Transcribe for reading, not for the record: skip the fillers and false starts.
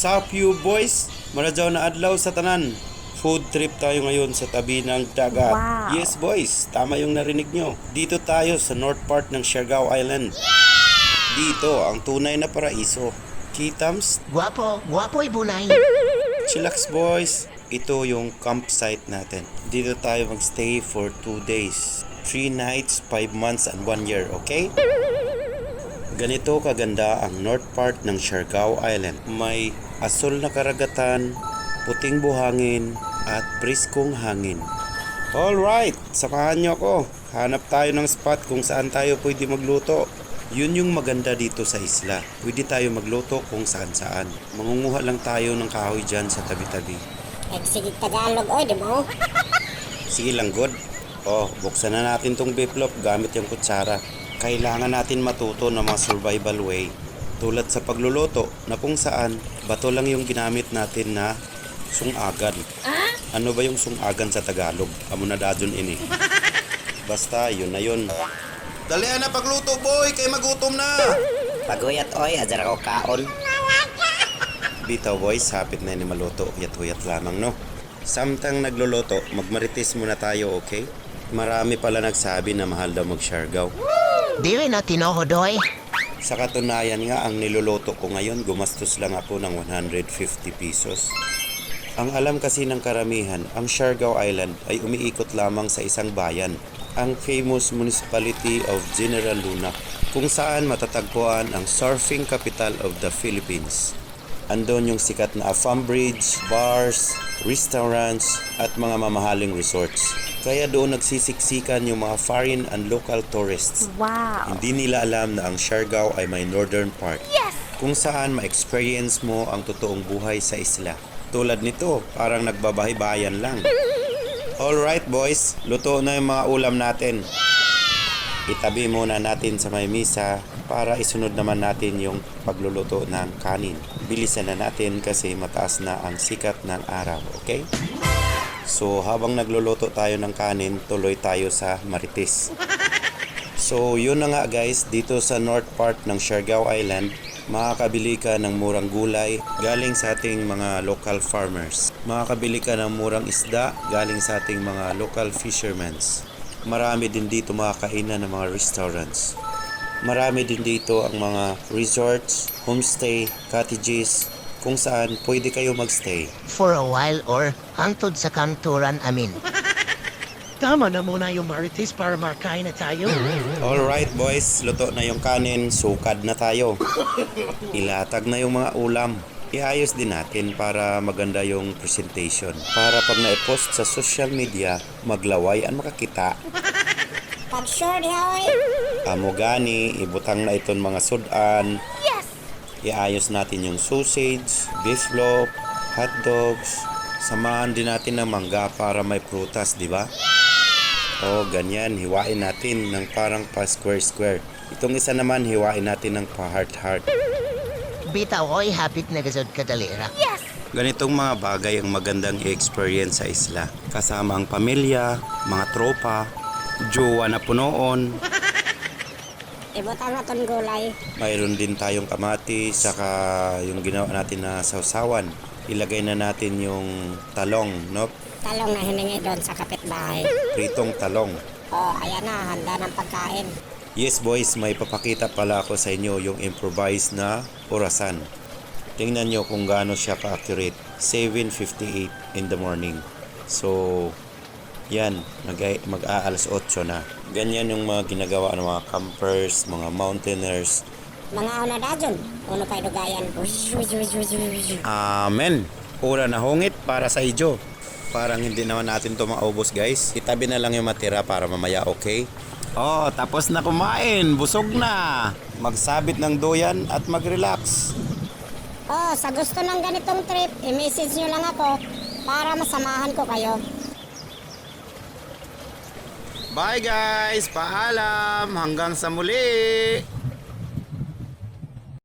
Sup you boys? Maradyaw na adlaw sa tanan. Food trip tayo ngayon sa tabi ng dagat. Wow. Yes boys, tama yung narinig nyo. Dito tayo sa north part ng Siargao Island. Dito ang tunay na paraiso. Kitams, Guwapo ibunay. chillax boys. Ito yung campsite natin. Dito tayo magstay for 2 days. 3 nights, 5 months, and 1 year, okay? Ganito kaganda ang north part ng Siargao Island. May asul na karagatan, puting buhangin, at briskong hangin. Alright, samahan nyo ako. Hanap tayo ng spot kung saan tayo pwede magluto. Yun yung maganda dito sa isla. Pwede tayo magluto kung saan saan. Mangunguha lang tayo ng kahoy dyan sa tabi-tabi. Sige Tagalog, oy, di mo? Sige lang, good. Oh, buksan na natin tong biplop gamit yung kutsara. Kailangan natin matuto ng mga survival way. Tulad sa pagluluto na kung saan bato lang yung ginamit natin na sungagan. Ano ba yung sungagan sa Tagalog? Amo na dadyon ini. Basta, yun na yun. Dalian na pagluto, boy! Kay magutom na! Paguyat oy, ajar ako kaon. Bitaw boys, hapit na ni maluto. Huyat-huyat lamang, no? Samtang nagluluto, magmarites muna tayo, okay? Marami pala nagsabi na mahal daw mag-Siargao. Diwi na tinohod oy. Sa katunayan nga, ang niluluto ko ngayon, gumastos lang ako ng 150 pesos. Ang alam kasi ng karamihan, ang Siargao Island ay umiikot lamang sa isang bayan, ang famous municipality of General Luna, kung saan matatagpuan ang surfing capital of the Philippines. Andon yung sikat na Afam Bridge, bars, restaurants, at mga mamahaling resorts. Kaya doon nagsisiksikan yung mga foreign and local tourists. Wow. Hindi nila alam na ang Siargao ay may northern part. Yes! Kung saan ma-experience mo ang totoong buhay sa isla. Tulad nito, parang nagbabahay-bayan lang. Alright boys, luto na yung mga ulam natin. Itabi muna natin sa may misa para isunod naman natin yung pagluluto ng kanin. Bilisan na natin kasi mataas na ang sikat ng araw, okay? So habang nagluluto tayo ng kanin, tuloy tayo sa marites. So yun na nga guys, dito sa north part ng Siargao Island, makakabili ka ng murang gulay galing sa ating mga local farmers. Makakabili ka ng murang isda galing sa ating mga local fishermen. Marami din dito mga kainan ng mga restaurants. Marami din dito ang mga resorts, homestay, cottages, kung saan pwede kayo magstay. For a while or hangtod sa kanturan amin. Tama na muna yung marites para makain na tayo. Alright boys, luto na yung kanin, sukad na tayo. Ilatag na yung mga ulam. Iayos din natin para maganda yung presentation. Para pag na-post sa social media, maglaway ang makakita. Pag sure di oy. Amo gani, ibutang na iton mga sudan. Yes! Iayos natin yung sausage, beef loaf, hot dogs. Samahan din natin ng mangga para may prutas, di ba? O ganyan, hiwain natin ng parang pa square-square. Itong isa naman, hiwain natin ng pa heart-heart. Bitaw oy, hapit na gasod kadalira. Yes! Ganitong mga bagay ang magandang i-experience sa isla. Kasama ang pamilya, mga tropa, jowa na punoon. Ibutang na ton gulay. Mayroon din tayong kamatis, saka yung ginawa natin na sausawan. Ilagay na natin yung talong, no? Talong na hiningi doon sa kapitbahay. Pritong talong. Oh, ayan na, handa ng pagkain. Yes boys, may papakita pala ako sa inyo yung improvised na orasan. Tingnan nyo kung gaano siya ka-accurate. 7:58 in the morning. So, yan, mag-aalas 8 na. Ganyan yung mga ginagawa ng mga campers, mga mountaineers. Mga una dadyon, uno pa'y dugayan. Amen. Ura na hungit para sa ijo. Parang hindi naman natin to maubos guys. Itabi na lang yung matira para mamaya, okay? Oh, tapos na kumain. Busog na. Magsabit ng doyan at mag-relax. Oh, sa gusto ng ganitong trip, i-message nyo lang ako para masamahan ko kayo. Bye guys! Paalam! Hanggang sa muli!